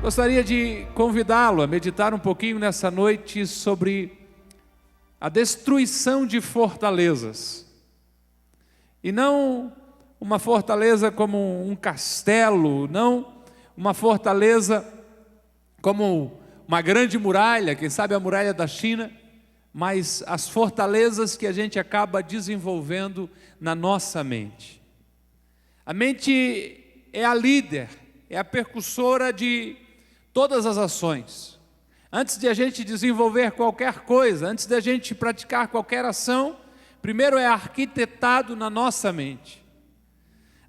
Gostaria de convidá-lo a meditar um pouquinho nessa noite sobre a destruição de fortalezas. E não uma fortaleza como um castelo, não uma fortaleza como uma grande muralha, quem sabe a muralha da China, mas as fortalezas que a gente acaba desenvolvendo na nossa mente. A mente é a líder, é a percussora de todas as ações. Antes de a gente desenvolver qualquer coisa, antes de a gente praticar qualquer ação, primeiro é arquitetado na nossa mente.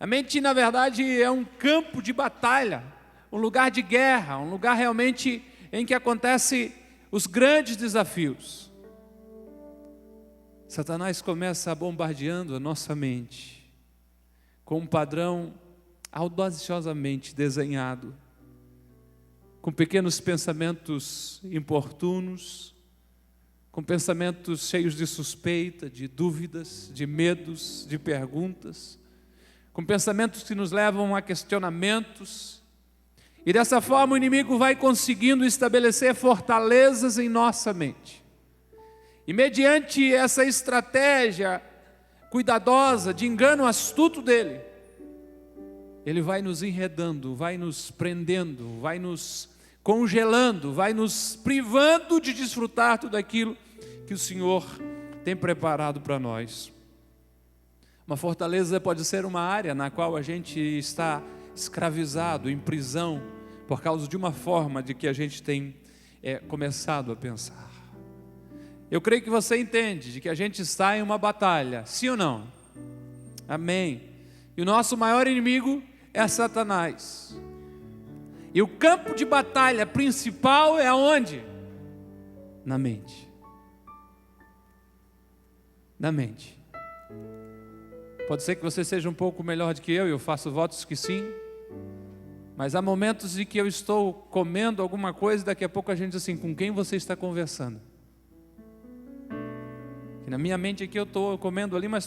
A mente, na verdade, é um campo de batalha, um lugar de guerra, um lugar realmente em que acontecem os grandes desafios. Satanás começa bombardeando a nossa mente com um padrão audaciosamente desenhado, com pequenos pensamentos importunos, com pensamentos cheios de suspeita, de dúvidas, de medos, de perguntas, com pensamentos que nos levam a questionamentos. E dessa forma o inimigo vai conseguindo estabelecer fortalezas em nossa mente. E mediante essa estratégia cuidadosa, de engano astuto dele, ele vai nos enredando, vai nos prendendo, vai nos congelando, vai nos privando de desfrutar tudo aquilo que o Senhor tem preparado para nós. Uma fortaleza pode ser uma área na qual a gente está escravizado, em prisão, por causa de uma forma de que a gente tem começado a pensar. Eu creio que você entende de que a gente está em uma batalha, sim ou não? Amém. E o nosso maior inimigo é Satanás. E o campo de batalha principal é aonde? Na mente. Na mente. Pode ser que você seja um pouco melhor do que eu faço votos que sim. Mas há momentos em que eu estou comendo alguma coisa e daqui a pouco a gente diz assim, com quem você está conversando? Que na minha mente aqui eu estou comendo ali, mas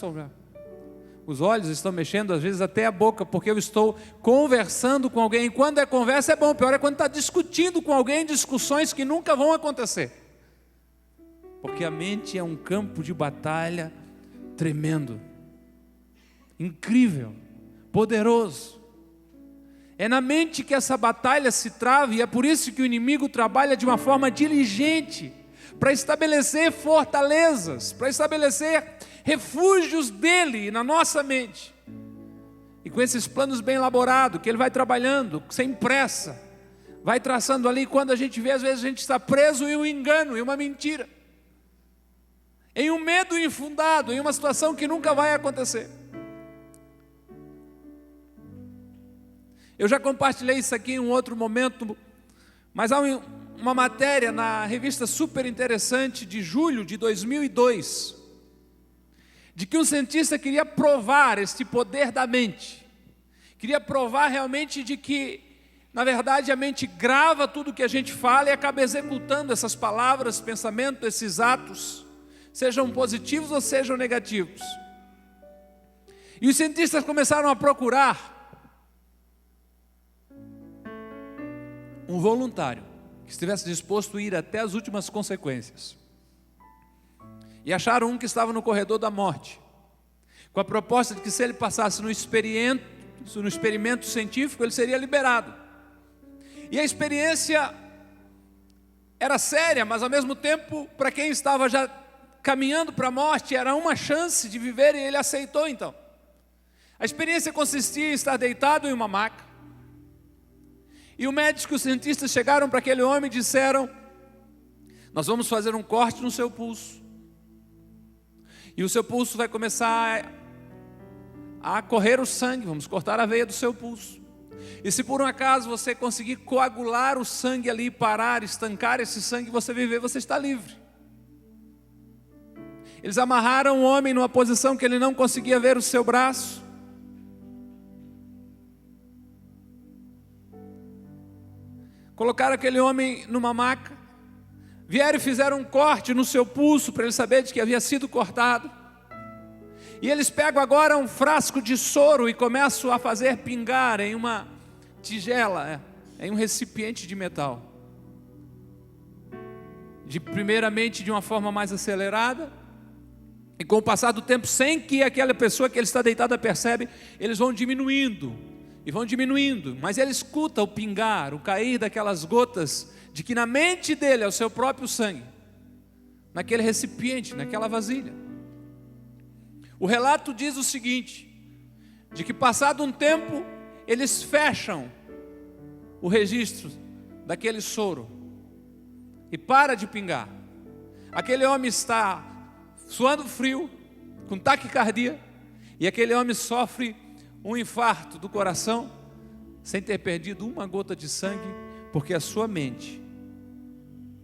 os olhos estão mexendo, às vezes até a boca, porque eu estou conversando com alguém. E quando é conversa é bom, pior é quando está discutindo com alguém, discussões que nunca vão acontecer. Porque a mente é um campo de batalha tremendo, incrível, poderoso. É na mente que essa batalha se trava, e é por isso que o inimigo trabalha de uma forma diligente, para estabelecer fortalezas, para estabelecer refúgios dele na nossa mente. E com esses planos bem elaborados, que ele vai trabalhando sem pressa, vai traçando ali, quando a gente vê, às vezes a gente está preso em um engano, em uma mentira, em um medo infundado, em uma situação que nunca vai acontecer. Eu já compartilhei isso aqui em um outro momento, mas há uma matéria na revista super interessante de julho de 2002, de que um cientista queria provar este poder da mente, queria provar realmente de que, na verdade, a mente grava tudo que a gente fala e acaba executando essas palavras, pensamentos, esses atos, sejam positivos ou sejam negativos. E os cientistas começaram a procurar um voluntário que estivesse disposto a ir até as últimas consequências. E acharam um que estava no corredor da morte, com a proposta de que se ele passasse no experimento científico, ele seria liberado. E a experiência era séria, mas ao mesmo tempo, para quem estava já caminhando para a morte, era uma chance de viver, e ele aceitou então. A experiência consistia em estar deitado em uma maca, e o médico e os cientistas chegaram para aquele homem e disseram: nós vamos fazer um corte no seu pulso, e o seu pulso vai começar a correr o sangue, vamos cortar a veia do seu pulso. E se por um acaso você conseguir coagular o sangue ali, parar, estancar esse sangue, você viver, você está livre. Eles amarraram o homem numa posição que ele não conseguia ver o seu braço. Colocaram aquele homem numa maca, vieram e fizeram um corte no seu pulso, para ele saber de que havia sido cortado. E eles pegam agora um frasco de soro e começam a fazer pingar em uma tigela, em um recipiente de metal. Primeiramente de uma forma mais acelerada, e com o passar do tempo, sem que aquela pessoa que ele está deitada percebe, eles vão diminuindo, e vão diminuindo, mas ele escuta o pingar, o cair daquelas gotas, de que na mente dele é o seu próprio sangue, naquele recipiente, naquela vasilha. O relato diz o seguinte, de que passado um tempo, eles fecham o registro daquele soro, e para de pingar. Aquele homem está suando frio, com taquicardia, e aquele homem sofre um infarto do coração, sem ter perdido uma gota de sangue, porque a sua mente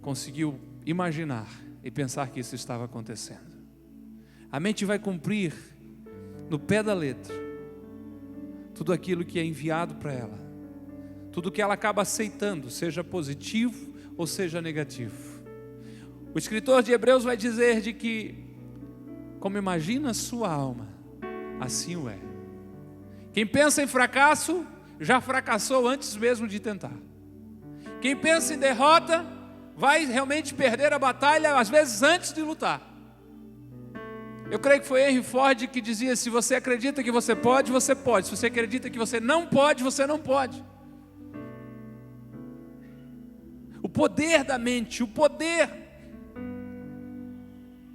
conseguiu imaginar e pensar que isso estava acontecendo. A mente vai cumprir no pé da letra tudo aquilo que é enviado para ela, tudo que ela acaba aceitando, seja positivo ou seja negativo. O escritor de Hebreus vai dizer de que, como imagina a sua alma, assim o é. Quem pensa em fracasso, já fracassou antes mesmo de tentar. Quem pensa em derrota, vai realmente perder a batalha, às vezes antes de lutar. Eu creio que foi Henry Ford que dizia, se você acredita que você pode, você pode. Se você acredita que você não pode, você não pode. O poder da mente, o poder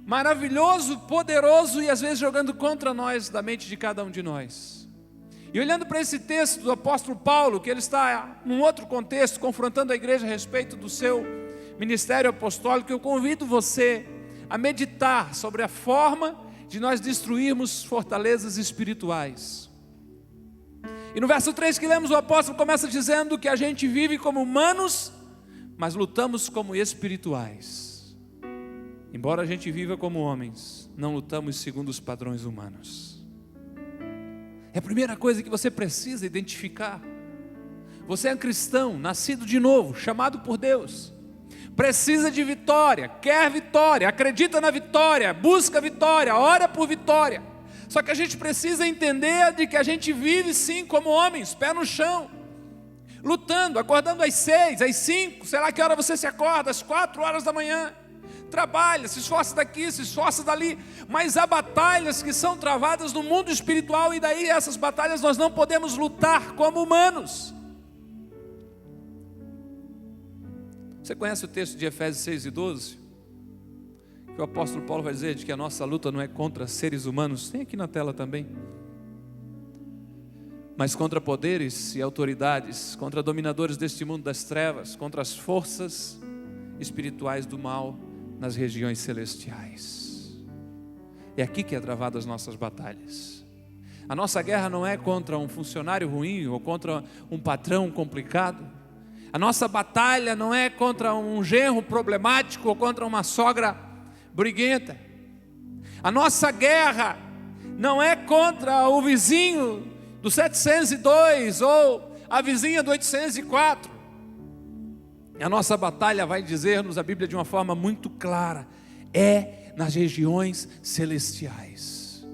maravilhoso, poderoso e às vezes jogando contra nós, da mente de cada um de nós. E olhando para esse texto do apóstolo Paulo, que ele está num outro contexto, confrontando a igreja a respeito do seu ministério apostólico, eu convido você a meditar sobre a forma de nós destruirmos fortalezas espirituais. E no verso 3 que lemos, o apóstolo começa dizendo que a gente vive como humanos, mas lutamos como espirituais. Embora a gente viva como homens, não lutamos segundo os padrões humanos. É a primeira coisa que você precisa identificar. Você é um cristão, nascido de novo, chamado por Deus. Precisa de vitória, quer vitória, acredita na vitória, busca vitória, ora por vitória. Só que a gente precisa entender de que a gente vive sim como homens, pé no chão, lutando, acordando às 6, às 5, sei lá que hora você se acorda, às 4 horas da manhã. Trabalha, se esforça daqui, se esforça dali, mas há batalhas que são travadas no mundo espiritual, e daí essas batalhas nós não podemos lutar como humanos. Você conhece o texto de Efésios 6 e 12? Que o apóstolo Paulo vai dizer de que a nossa luta não é contra seres humanos, tem aqui na tela também, mas contra poderes e autoridades, contra dominadores deste mundo das trevas, contra as forças espirituais do mal nas regiões celestiais. É aqui que é travada as nossas batalhas. A nossa guerra não é contra um funcionário ruim ou contra um patrão complicado. A nossa batalha não é contra um genro problemático ou contra uma sogra briguenta. A nossa guerra não é contra o vizinho do 702 ou a vizinha do 804. A nossa batalha, vai dizer-nos a Bíblia de uma forma muito clara, é nas regiões celestiais.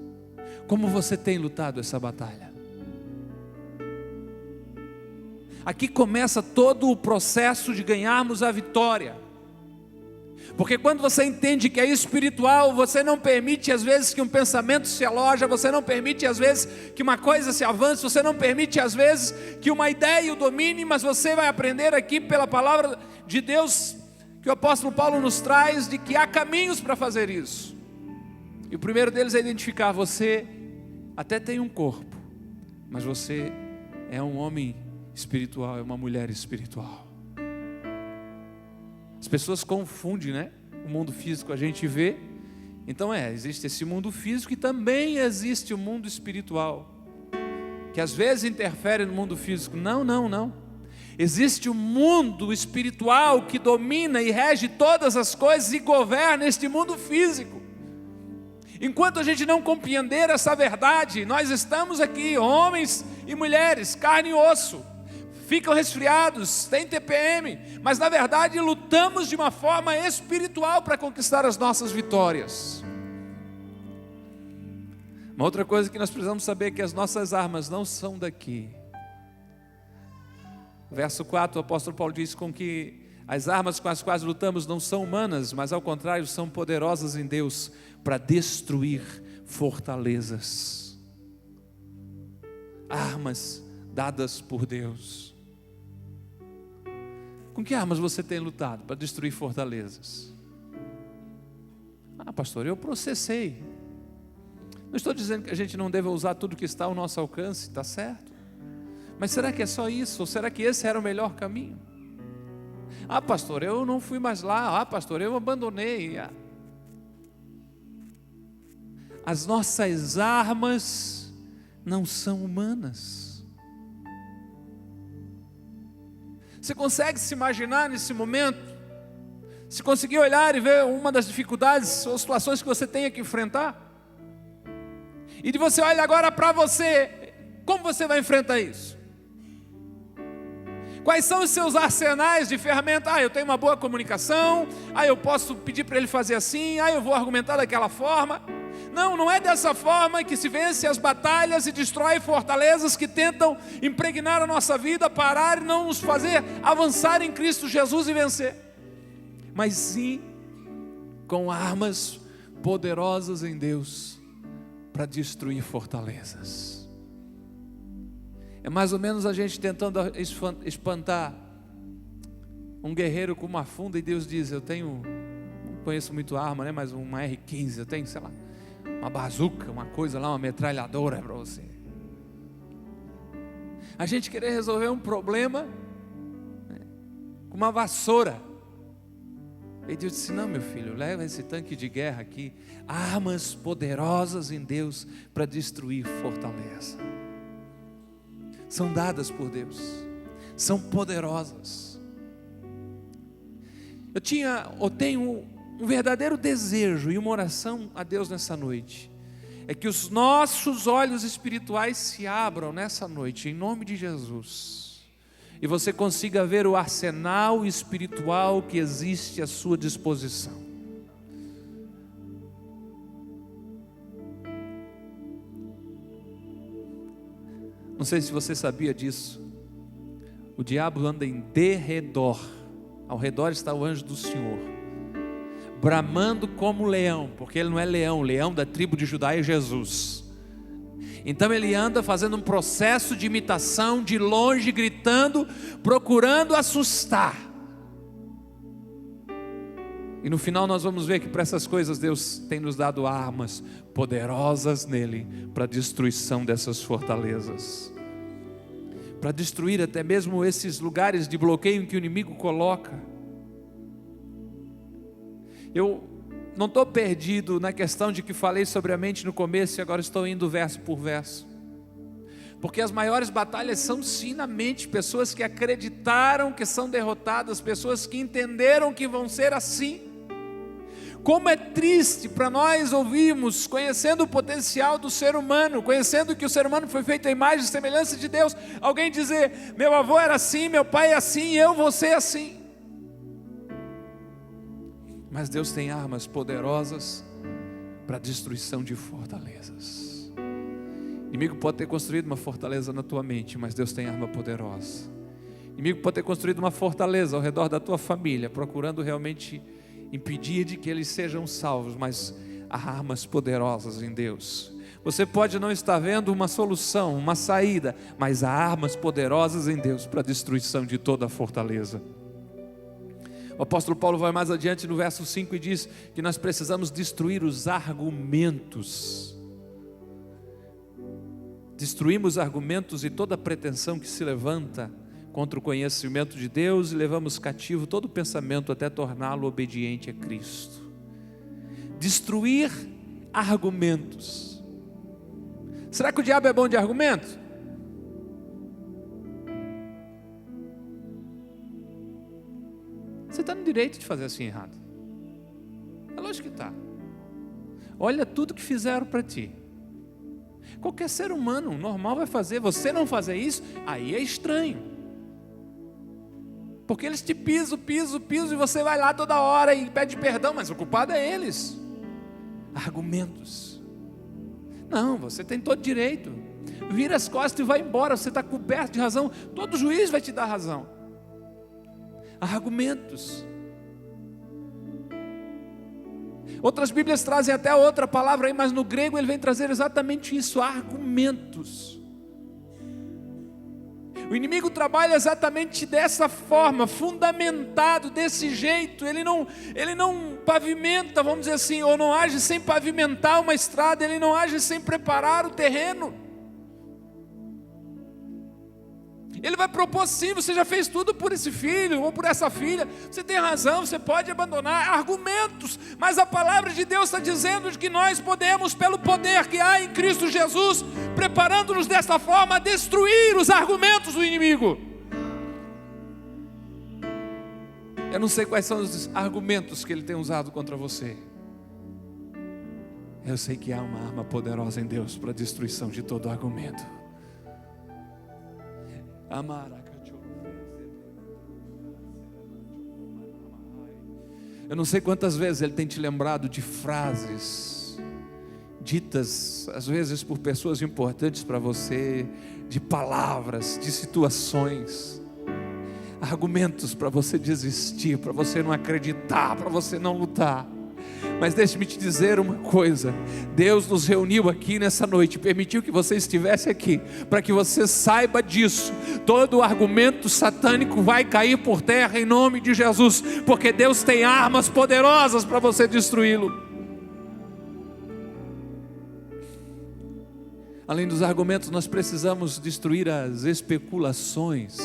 Como você tem lutado essa batalha? Aqui começa todo o processo de ganharmos a vitória. Porque quando você entende que é espiritual, você não permite às vezes que um pensamento se aloja, você não permite às vezes que uma coisa se avance, você não permite às vezes que uma ideia o domine, mas você vai aprender aqui pela palavra de Deus, que o apóstolo Paulo nos traz, de que há caminhos para fazer isso. E o primeiro deles é identificar, você até tem um corpo, mas você é um homem espiritual, é uma mulher espiritual. As pessoas confundem, né? O mundo físico a gente vê. Então existe esse mundo físico e também existe o mundo espiritual, que às vezes interfere no mundo físico. Não. Existe o mundo espiritual que domina e rege todas as coisas e governa este mundo físico. Enquanto a gente não compreender essa verdade, nós estamos aqui, homens e mulheres, carne e osso, ficam resfriados, tem TPM, mas na verdade lutamos de uma forma espiritual para conquistar as nossas vitórias. Uma outra coisa que nós precisamos saber é que as nossas armas não são daqui. Verso 4, o apóstolo Paulo diz: com que as armas com as quais lutamos não são humanas, mas ao contrário são poderosas em Deus para destruir fortalezas. Armas dadas por Deus. Com que armas você tem lutado para destruir fortalezas? Pastor, eu processei. Não estou dizendo que a gente não deva usar tudo que está ao nosso alcance, está certo? Mas será que é só isso? Ou será que esse era o melhor caminho? Pastor, eu não fui mais lá. Pastor, eu abandonei. As nossas armas não são humanas. Você consegue se imaginar nesse momento? Se conseguir olhar e ver uma das dificuldades ou situações que você tenha que enfrentar? E de você olha agora para você, como você vai enfrentar isso? Quais são os seus arsenais de ferramenta? Eu tenho uma boa comunicação, eu posso pedir para ele fazer assim, eu vou argumentar daquela forma. Não, não é dessa forma que se vence as batalhas e destrói fortalezas que tentam impregnar a nossa vida, parar e não nos fazer avançar em Cristo Jesus e vencer. Mas sim, com armas poderosas em Deus, para destruir fortalezas. É mais ou menos a gente tentando espantar um guerreiro com uma funda, e Deus diz: eu tenho, não conheço muito arma, mas uma R15, eu tenho, sei lá, uma bazuca, uma coisa lá, uma metralhadora para você. A gente querer resolver um problema com uma vassoura. E Deus disse: não, meu filho, leva esse tanque de guerra aqui, armas poderosas em Deus para destruir fortaleza. São dadas por Deus, são poderosas. Eu tenho um verdadeiro desejo e uma oração a Deus nessa noite, é que os nossos olhos espirituais se abram nessa noite, em nome de Jesus, e você consiga ver o arsenal espiritual que existe à sua disposição. Não sei se você sabia disso. O diabo anda em derredor. Ao redor está o anjo do Senhor, bramando como leão, porque ele não é leão, o leão da tribo de Judá é Jesus. Então ele anda fazendo um processo de imitação, de longe, gritando, procurando assustar. E no final nós vamos ver que para essas coisas Deus tem nos dado armas poderosas nele, para a destruição dessas fortalezas, para destruir até mesmo esses lugares de bloqueio que o inimigo coloca. Eu não estou perdido na questão de que falei sobre a mente no começo, e agora estou indo verso por verso, porque as maiores batalhas são sim na mente. Pessoas que acreditaram que são derrotadas, pessoas que entenderam que vão ser assim. Como é triste para nós ouvirmos, conhecendo o potencial do ser humano, conhecendo que o ser humano foi feito à imagem e semelhança de Deus, alguém dizer: meu avô era assim, meu pai é assim, eu vou ser assim. Mas Deus tem armas poderosas para a destruição de fortalezas. O inimigo pode ter construído uma fortaleza na tua mente, mas Deus tem arma poderosa. O inimigo pode ter construído uma fortaleza ao redor da tua família, procurando realmente impedir de que eles sejam salvos, mas há armas poderosas em Deus. Você pode não estar vendo uma solução, uma saída, mas há armas poderosas em Deus para a destruição de toda a fortaleza. O apóstolo Paulo vai mais adiante no verso 5 e diz que nós precisamos destruir os argumentos. Destruímos argumentos e toda pretensão que se levanta contra o conhecimento de Deus, e levamos cativo todo pensamento até torná-lo obediente a Cristo. Destruir argumentos. Será que o diabo é bom de argumento? Você está no direito de fazer assim errado. É lógico que está. Olha tudo que fizeram para ti. Qualquer ser humano normal vai fazer. Você não fazer isso, aí é estranho. Porque eles te pisam, e você vai lá toda hora e pede perdão, mas o culpado é eles. Argumentos. Não, você tem todo direito. vira as costas e vai embora, você está coberto de razão, todo juiz vai te dar razão. Argumentos. Outras Bíblias trazem até outra palavra aí, mas no grego ele vem trazer exatamente isso, argumentos. O inimigo trabalha exatamente dessa forma, fundamentado desse jeito. Ele não pavimenta, vamos dizer assim, ou não age sem pavimentar uma estrada, ele não age sem preparar o terreno. Ele vai propor sim, você já fez tudo por esse filho ou por essa filha, você tem razão, você pode abandonar, argumentos, mas a palavra de Deus está dizendo que nós podemos, pelo poder que há em Cristo Jesus, preparando-nos dessa forma, a destruir os argumentos do inimigo. Eu não sei quais são os argumentos que ele tem usado contra você. Eu sei que há uma arma poderosa em Deus para a destruição de todo argumento. Eu não sei quantas vezes ele tem te lembrado de frases ditas às vezes por pessoas importantes para você, de palavras, de situações, argumentos para você desistir, para você não acreditar, para você não lutar. Mas deixe-me te dizer uma coisa, Deus nos reuniu aqui nessa noite, permitiu que você estivesse aqui, para que você saiba disso. Todo argumento satânico vai cair por terra em nome de Jesus, porque Deus tem armas poderosas para você destruí-lo. Além dos argumentos, nós precisamos destruir as especulações.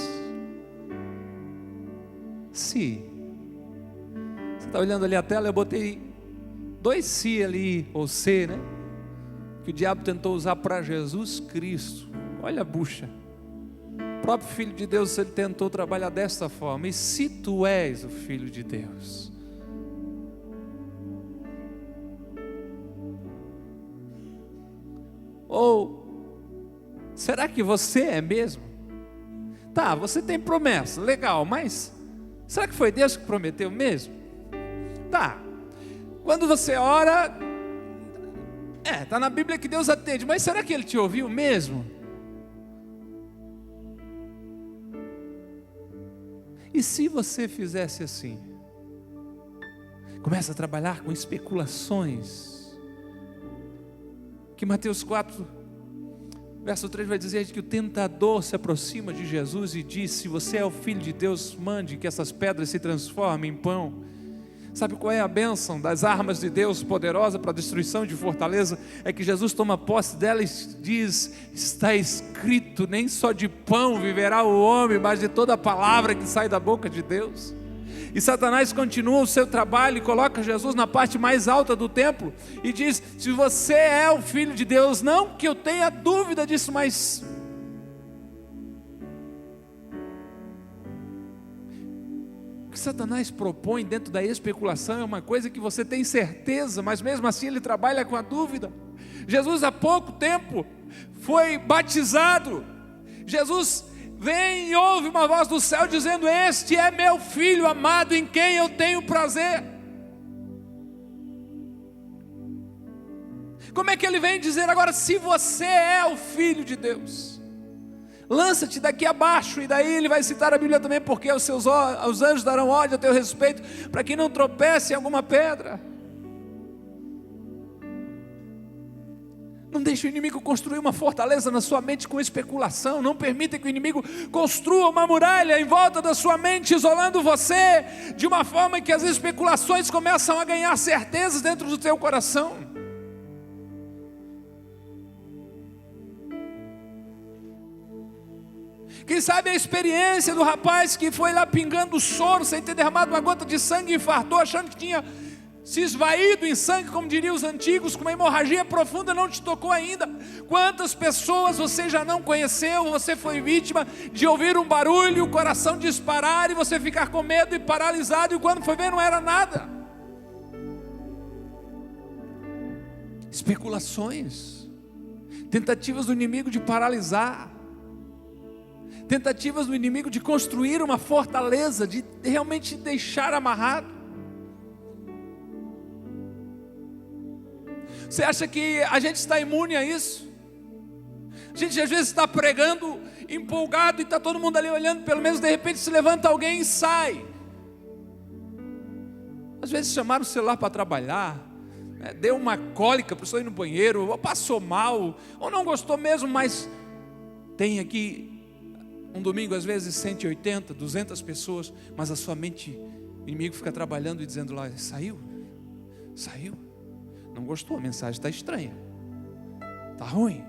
Se você está olhando ali a tela, eu botei 2 se ali, ou C, né? Que o diabo tentou usar para Jesus Cristo. Olha a bucha. O próprio Filho de Deus, ele tentou trabalhar desta forma. E se tu és o Filho de Deus? Ou será que você é mesmo? Tá, você tem promessa, legal, mas será que foi Deus que prometeu mesmo? Tá. Quando você ora, está na Bíblia que Deus atende, mas será que Ele te ouviu mesmo? E se você fizesse assim? Começa a trabalhar com especulações. Que Mateus 4, verso 3 vai dizer que o tentador se aproxima de Jesus e diz: se você é o Filho de Deus, mande que essas pedras se transformem em pão. Sabe qual é a bênção das armas de Deus poderosa para a destruição de fortaleza? É que Jesus toma posse dela e diz: está escrito, nem só de pão viverá o homem, mas de toda a palavra que sai da boca de Deus. E Satanás continua o seu trabalho e coloca Jesus na parte mais alta do templo e diz: se você é o Filho de Deus, não que eu tenha dúvida disso, mas o que Satanás propõe dentro da especulação é uma coisa que você tem certeza, mas mesmo assim ele trabalha com a dúvida. Jesus há pouco tempo foi batizado. Jesus vem e ouve uma voz do céu dizendo: este é meu filho amado em quem eu tenho prazer. Como é que ele vem dizer agora: se você é o Filho de Deus, lança-te daqui abaixo? E daí ele vai citar a Bíblia também, porque os anjos darão ordem a teu respeito, para que não tropece em alguma pedra. Não deixe o inimigo construir uma fortaleza na sua mente com especulação. Não permita que o inimigo construa uma muralha em volta da sua mente, isolando você, de uma forma que as especulações começam a ganhar certezas dentro do teu coração. Quem sabe a experiência do rapaz que foi lá pingando soro sem ter derramado uma gota de sangue e infartou, achando que tinha se esvaído em sangue, como diriam os antigos, com uma hemorragia profunda, não te tocou ainda. Quantas pessoas você já não conheceu? Você foi vítima de ouvir um barulho, o coração disparar e você ficar com medo e paralisado, e quando foi ver não era nada. Especulações, tentativas do inimigo de paralisar, tentativas do inimigo de construir uma fortaleza, de realmente deixar amarrado. Você acha que a gente está imune a isso? A gente às vezes está pregando empolgado e está todo mundo ali olhando, pelo menos de repente se levanta alguém e sai. Às vezes chamaram o celular para trabalhar, né? Deu uma cólica, precisou ir no banheiro, ou passou mal, ou não gostou mesmo, mas tem aqui um domingo às vezes 180, 200 pessoas, mas a sua mente, o inimigo fica trabalhando e dizendo lá: saiu, não gostou, a mensagem está estranha, está ruim.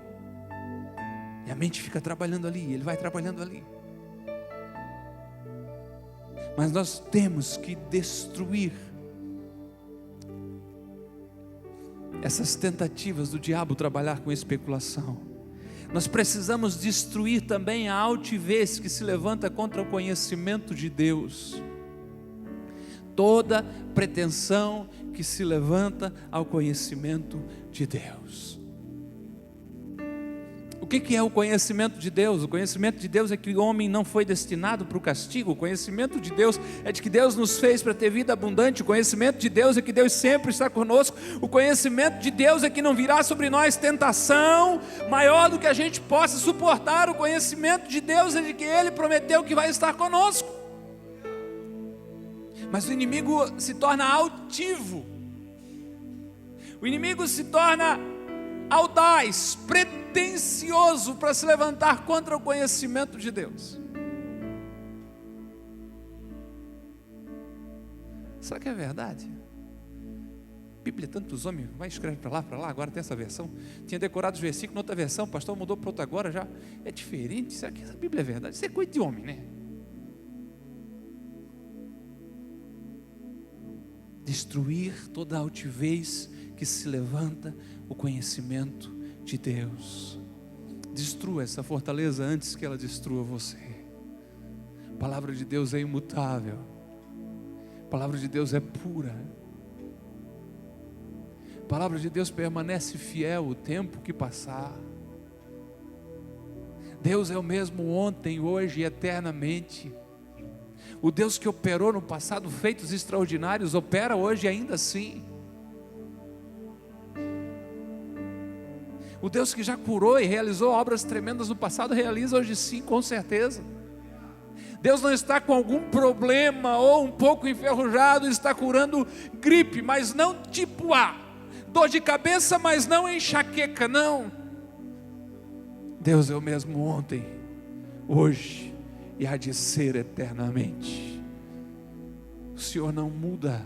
E a mente fica trabalhando ali, ele vai trabalhando ali. Mas nós temos que destruir essas tentativas do diabo trabalhar com especulação. Nós precisamos destruir também a altivez que se levanta contra o conhecimento de Deus. Toda pretensão que se levanta ao conhecimento de Deus. O que é o conhecimento de Deus? O conhecimento de Deus é que o homem não foi destinado para o castigo. O conhecimento de Deus é de que Deus nos fez para ter vida abundante. O conhecimento de Deus é que Deus sempre está conosco. O conhecimento de Deus é que não virá sobre nós tentação maior do que a gente possa suportar. O conhecimento de Deus é de que Ele prometeu que vai estar conosco. Mas o inimigo se torna altivo. O inimigo se torna audaz, pretensioso para se levantar contra o conhecimento de Deus. Será que é verdade? Bíblia, tantos homens, vai escrever para lá, agora tem essa versão. Tinha decorado os versículos, noutra versão, o pastor mudou para outra agora já. É diferente, será que essa Bíblia é verdade? Isso é coisa de homem, né? Destruir toda a altivez que se levanta o conhecimento de Deus. Destrua essa fortaleza antes que ela destrua você. A palavra de Deus é imutável. A palavra de Deus é pura. A palavra de Deus permanece fiel o tempo que passar. Deus é o mesmo ontem, hoje e eternamente. O Deus que operou no passado feitos extraordinários, opera hoje ainda assim. O Deus que já curou e realizou obras tremendas no passado, realiza hoje sim, com certeza. Deus não está com algum problema ou um pouco enferrujado, está curando gripe, mas não tipo A. Dor de cabeça, mas não enxaqueca, não. Deus é o mesmo ontem, hoje e há de ser eternamente. O Senhor não muda.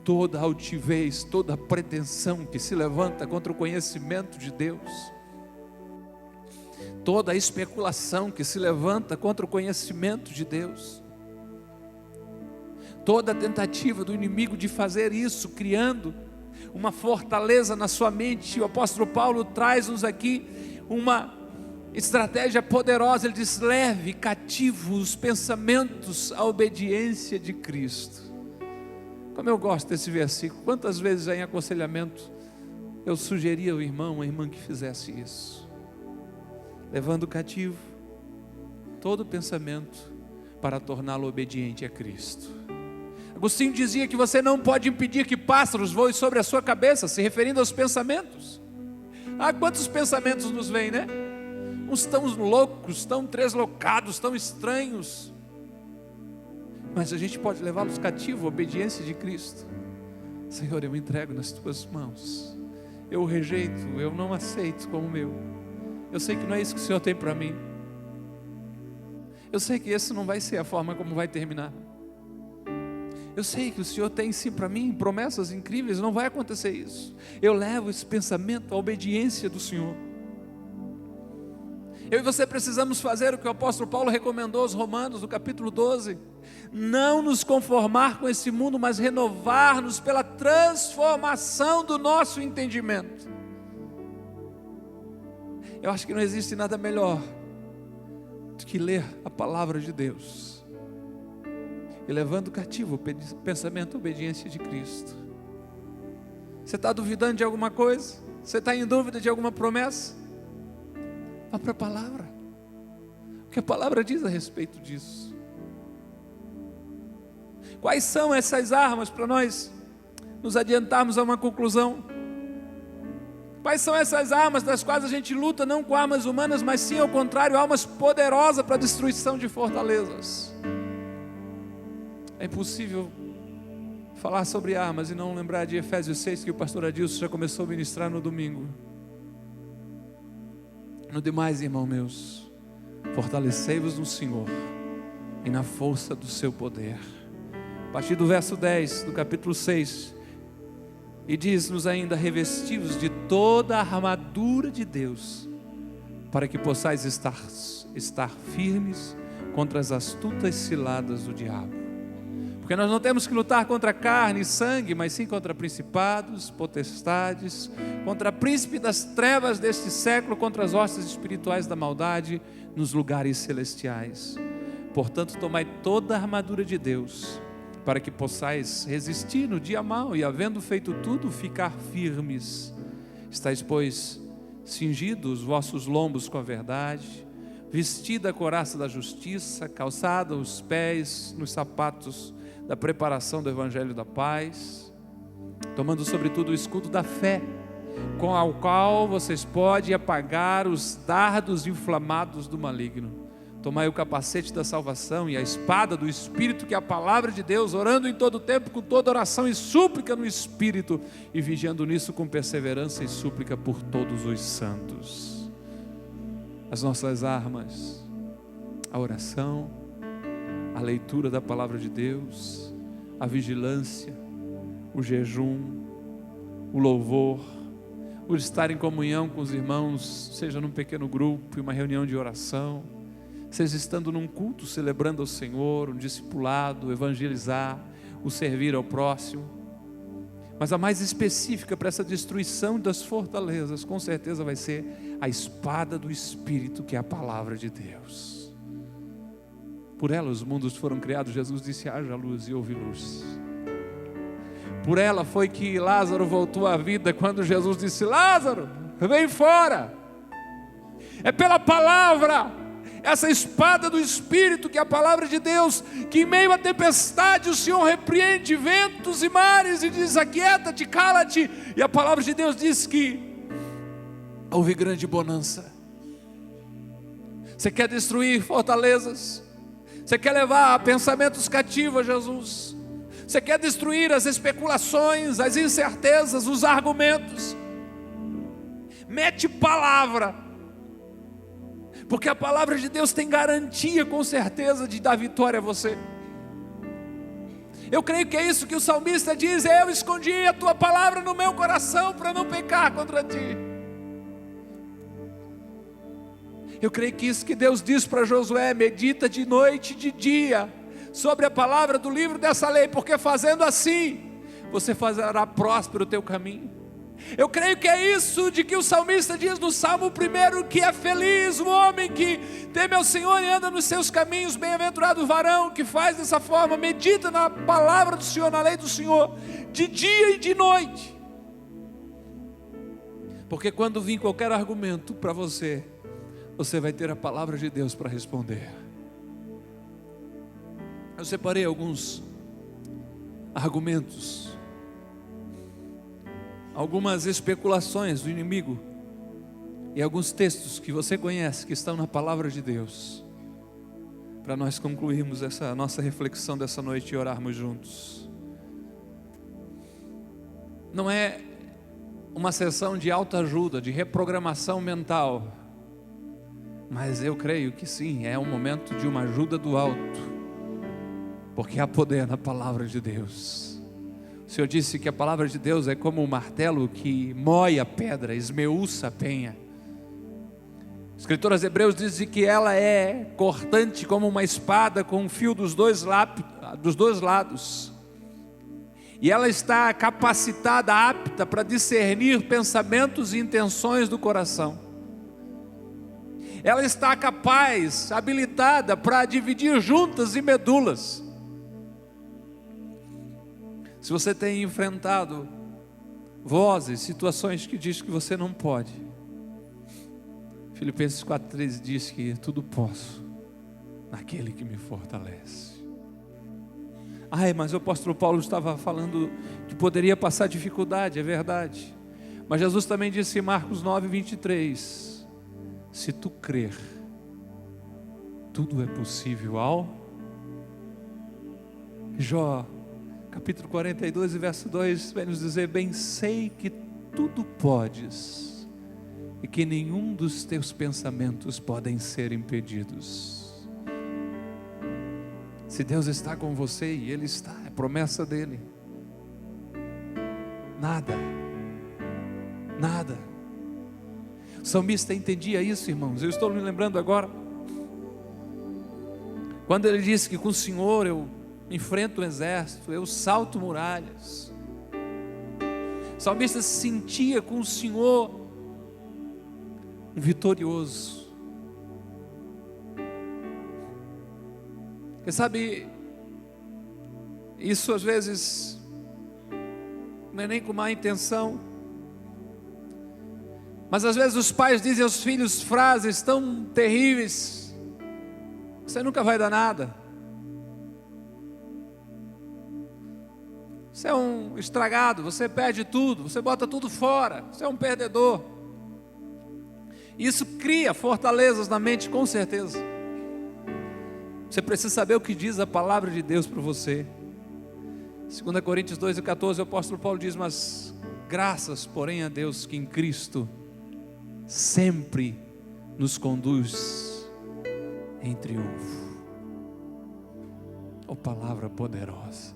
Toda altivez, toda pretensão que se levanta contra o conhecimento de Deus, toda especulação que se levanta contra o conhecimento de Deus, toda tentativa do inimigo de fazer isso, criando uma fortaleza na sua mente. O apóstolo Paulo traz-nos aqui uma estratégia poderosa. Ele diz: leve cativo os pensamentos à obediência de Cristo. Como eu gosto desse versículo. Quantas vezes em aconselhamento eu sugeria ao irmão, a irmã que fizesse isso, levando cativo todo pensamento para torná-lo obediente a Cristo. Agostinho dizia que você não pode impedir que pássaros voem sobre a sua cabeça, se referindo aos pensamentos. Quantos pensamentos nos vêm, né? Uns tão loucos, tão treslocados, tão estranhos, mas a gente pode levá-los cativo à obediência de Cristo. Senhor, eu me entrego nas tuas mãos, eu o rejeito, eu não aceito como meu. Eu sei que não é isso que o Senhor tem para mim. Eu sei que essa não vai ser a forma como vai terminar. Eu sei que o Senhor tem sim para mim promessas incríveis. Não vai acontecer isso. Eu levo esse pensamento à obediência do Senhor. Eu e você precisamos fazer o que o apóstolo Paulo recomendou aos Romanos, no capítulo 12. Não nos conformar com esse mundo, mas renovar-nos pela transformação do nosso entendimento. Eu acho que não existe nada melhor do que ler a palavra de Deus e levando cativo o pensamento, a obediência de Cristo. Você está duvidando de alguma coisa? Você está em dúvida de alguma promessa? Vá para a palavra. O que a palavra diz a respeito disso? Quais são essas armas para nós nos adiantarmos a uma conclusão? Quais são essas armas das quais a gente luta? Não com armas humanas, mas sim ao contrário, armas poderosas para a destruição de fortalezas. É impossível falar sobre armas e não lembrar de Efésios 6, que o pastor Adilson já começou a ministrar no domingo. No demais, irmãos meus, fortalecei-vos no Senhor e na força do seu poder. A partir do verso 10 do capítulo 6, e diz-nos ainda: revestivos de toda a armadura de Deus, para que possais estar firmes contra as astutas ciladas do diabo. Porque nós não temos que lutar contra carne e sangue, mas sim contra principados, potestades, contra príncipe das trevas deste século, contra as hostes espirituais da maldade nos lugares celestiais. Portanto, tomai toda a armadura de Deus, para que possais resistir no dia mau e, havendo feito tudo, ficar firmes. Estais, pois, cingidos os vossos lombos com a verdade, vestida a couraça da justiça, calçada os pés nos sapatos da preparação do evangelho da paz, tomando sobretudo o escudo da fé, com o qual vocês podem apagar os dardos inflamados do maligno. Tomai o capacete da salvação e a espada do Espírito, que é a palavra de Deus, orando em todo tempo com toda oração e súplica no Espírito, e vigiando nisso com perseverança e súplica por todos os santos. As nossas armas: a oração, a leitura da palavra de Deus, a vigilância, o jejum, o louvor, o estar em comunhão com os irmãos, seja num pequeno grupo, em uma reunião de oração, seja estando num culto celebrando ao Senhor, um discipulado, evangelizar, o servir ao próximo. Mas a mais específica para essa destruição das fortalezas, com certeza vai ser a espada do Espírito, que é a palavra de Deus. Por ela os mundos foram criados. Jesus disse: haja luz, e houve luz. Por ela foi que Lázaro voltou à vida, quando Jesus disse: Lázaro, vem fora. É pela palavra, essa espada do Espírito, que é a palavra de Deus, que em meio à tempestade o Senhor repreende ventos e mares e diz: aquieta-te, cala-te. E a palavra de Deus diz que houve grande bonança. Você quer destruir fortalezas? Você quer levar pensamentos cativos a Jesus? Você quer destruir as especulações, as incertezas, os argumentos? Mete palavra, porque a palavra de Deus tem garantia, com certeza, de dar vitória a você. Eu creio que é isso que o salmista diz: eu escondi a tua palavra no meu coração para não pecar contra ti. Eu creio que isso que Deus diz para Josué: medita de noite e de dia sobre a palavra do livro dessa lei, porque fazendo assim, você fará próspero o teu caminho. Eu creio que é isso de que o salmista diz no Salmo 1, que é feliz o homem que teme ao Senhor e anda nos seus caminhos, bem-aventurado o varão que faz dessa forma, medita na palavra do Senhor, na lei do Senhor, de dia e de noite. Porque quando vir qualquer argumento para você, você vai ter a palavra de Deus para responder. Eu separei alguns argumentos, algumas especulações do inimigo e alguns textos que você conhece, que estão na palavra de Deus, para nós concluirmos essa nossa reflexão dessa noite e orarmos juntos. Não é uma sessão de autoajuda, de reprogramação mental, mas eu creio que sim, é um momento de uma ajuda do alto, porque há poder na palavra de Deus. O Senhor disse que a palavra de Deus é como um martelo que mói a pedra, esmiuça a penha. O escritor aos Hebreus diz que ela é cortante como uma espada com um fio dos dois lados. E ela está capacitada, apta para discernir pensamentos e intenções do coração. Ela está capaz, habilitada para dividir juntas e medulas. Se você tem enfrentado vozes, situações que diz que você não pode, Filipenses 4,13 diz que tudo posso naquele que me fortalece. Mas o apóstolo Paulo estava falando que poderia passar dificuldade, é verdade. Mas Jesus também disse em Marcos 9:23, se tu crer, tudo é possível ao... Jó, capítulo 42, verso 2, vai nos dizer, bem sei que tudo podes, e que nenhum dos teus pensamentos podem ser impedidos. Se Deus está com você, e Ele está, é promessa dEle, nada, o salmista entendia isso, irmãos. Eu estou me lembrando agora, quando ele disse que com o Senhor eu enfrento um exército, eu salto muralhas. O salmista se sentia com o Senhor um vitorioso. Você sabe, isso às vezes não é nem com má intenção, mas às vezes os pais dizem aos filhos frases tão terríveis: você nunca vai dar nada, você é um estragado, você perde tudo, você bota tudo fora, você é um perdedor. Isso cria fortalezas na mente, com certeza. Você precisa saber o que diz a palavra de Deus para você. 2 Coríntios 2:14, o apóstolo Paulo diz, mas graças, porém, a Deus que em Cristo sempre nos conduz em triunfo. Oh, palavra poderosa.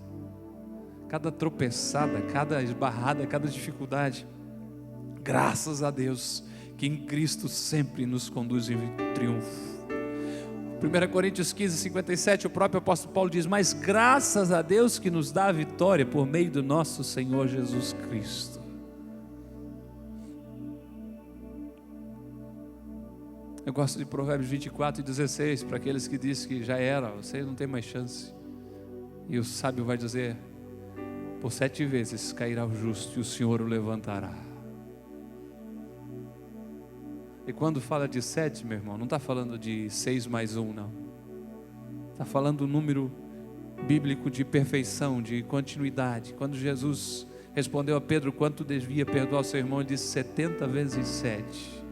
Cada tropeçada, cada esbarrada, cada dificuldade, graças a Deus que em Cristo sempre nos conduz em triunfo. 1 Coríntios 15:57, o próprio apóstolo Paulo diz, mas graças a Deus que nos dá a vitória por meio do nosso Senhor Jesus Cristo. Eu gosto de Provérbios 24:16, para aqueles que dizem que já era, você não tem mais chance. E o sábio vai dizer, por 7 vezes cairá o justo e o Senhor o levantará. E quando fala de 7, meu irmão, não está falando de 6 mais 1, não. Está falando do número bíblico de perfeição, de continuidade. Quando Jesus respondeu a Pedro quanto devia perdoar o seu irmão, ele disse 70 vezes 7.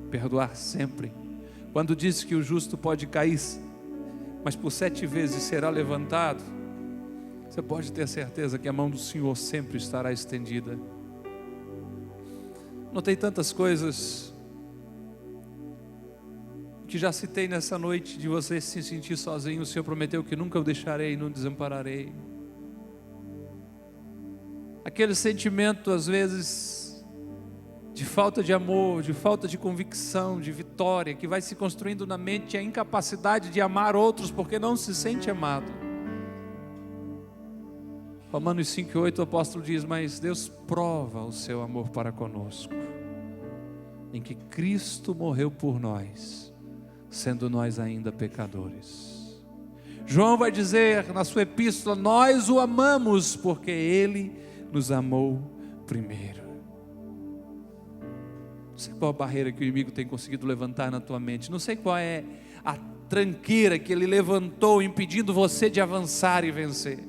Perdoar sempre. Quando disse que o justo pode cair, mas por 7 vezes será levantado, você pode ter certeza que a mão do Senhor sempre estará estendida. Não tem tantas coisas que já citei nessa noite, de você se sentir sozinho. O Senhor prometeu que nunca o deixarei, não desampararei. Aquele sentimento às vezes de falta de amor, de falta de convicção, de vitória, que vai se construindo na mente, a incapacidade de amar outros porque não se sente amado. Romanos 5:8, o apóstolo diz, mas Deus prova o seu amor para conosco, em que Cristo morreu por nós, sendo nós ainda pecadores. João vai dizer na sua epístola, nós o amamos porque Ele nos amou primeiro. Não sei qual a barreira que o inimigo tem conseguido levantar na tua mente, não sei qual é a tranqueira que ele levantou impedindo você de avançar e vencer.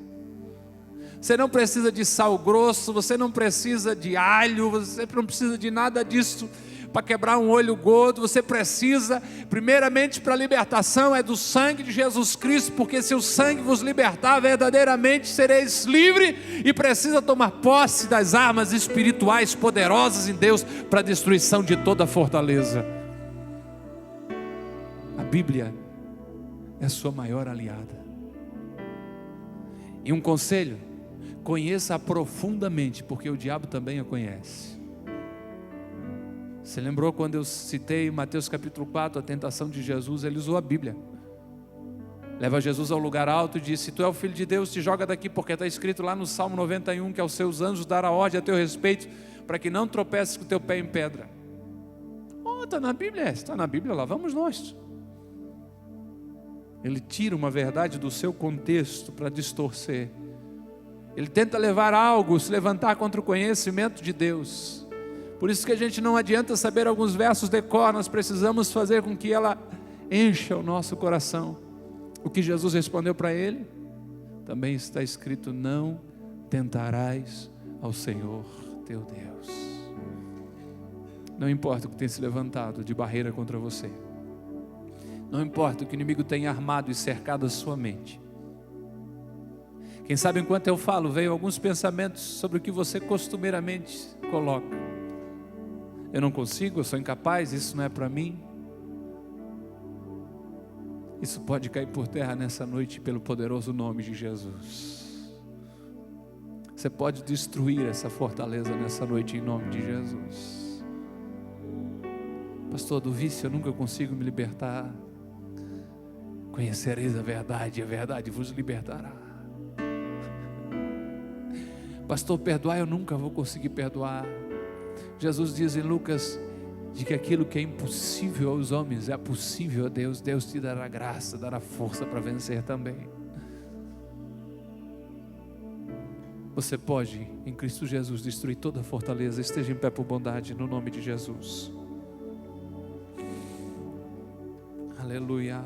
Você não precisa de sal grosso, você não precisa de alho, você não precisa de nada disso para quebrar um olho gordo. Você precisa, primeiramente, para a libertação, é do sangue de Jesus Cristo, porque se o sangue vos libertar, verdadeiramente sereis livres, e precisa tomar posse das armas espirituais poderosas em Deus, para a destruição de toda a fortaleza. A Bíblia é a sua maior aliada. E um conselho, conheça-a profundamente, porque o diabo também a conhece. Você lembrou quando eu citei Mateus capítulo 4, a tentação de Jesus? Ele usou a Bíblia. Leva Jesus ao lugar alto e diz, se tu é o Filho de Deus, te joga daqui, porque está escrito lá no Salmo 91, que aos seus anjos dará ordem a teu respeito, para que não tropeces com o teu pé em pedra. Está na Bíblia? Está na Bíblia, lá vamos nós. Ele tira uma verdade do seu contexto para distorcer. Ele tenta levar algo, se levantar contra o conhecimento de Deus. Por isso que a gente não adianta saber alguns versos de cor, nós precisamos fazer com que ela encha o nosso coração. O que Jesus respondeu para ele, também está escrito, não tentarás ao Senhor teu Deus. Não importa o que tem se levantado de barreira contra você. Não importa o que o inimigo tem armado e cercado a sua mente. Quem sabe enquanto eu falo, veio alguns pensamentos sobre o que você costumeiramente coloca. Eu não consigo, eu sou incapaz, isso não é para mim. Isso pode cair por terra nessa noite pelo poderoso nome de Jesus. Você pode destruir essa fortaleza nessa noite em nome de Jesus. Pastor, do vício eu nunca consigo me libertar. Conhecereis a verdade vos libertará. Pastor, perdoar eu nunca vou conseguir perdoar. Jesus diz em Lucas, de que aquilo que é impossível aos homens é possível a Deus. Deus te dará graça, dará força para vencer também. Você pode, em Cristo Jesus, destruir toda a fortaleza. Esteja em pé por bondade, no nome de Jesus. Aleluia.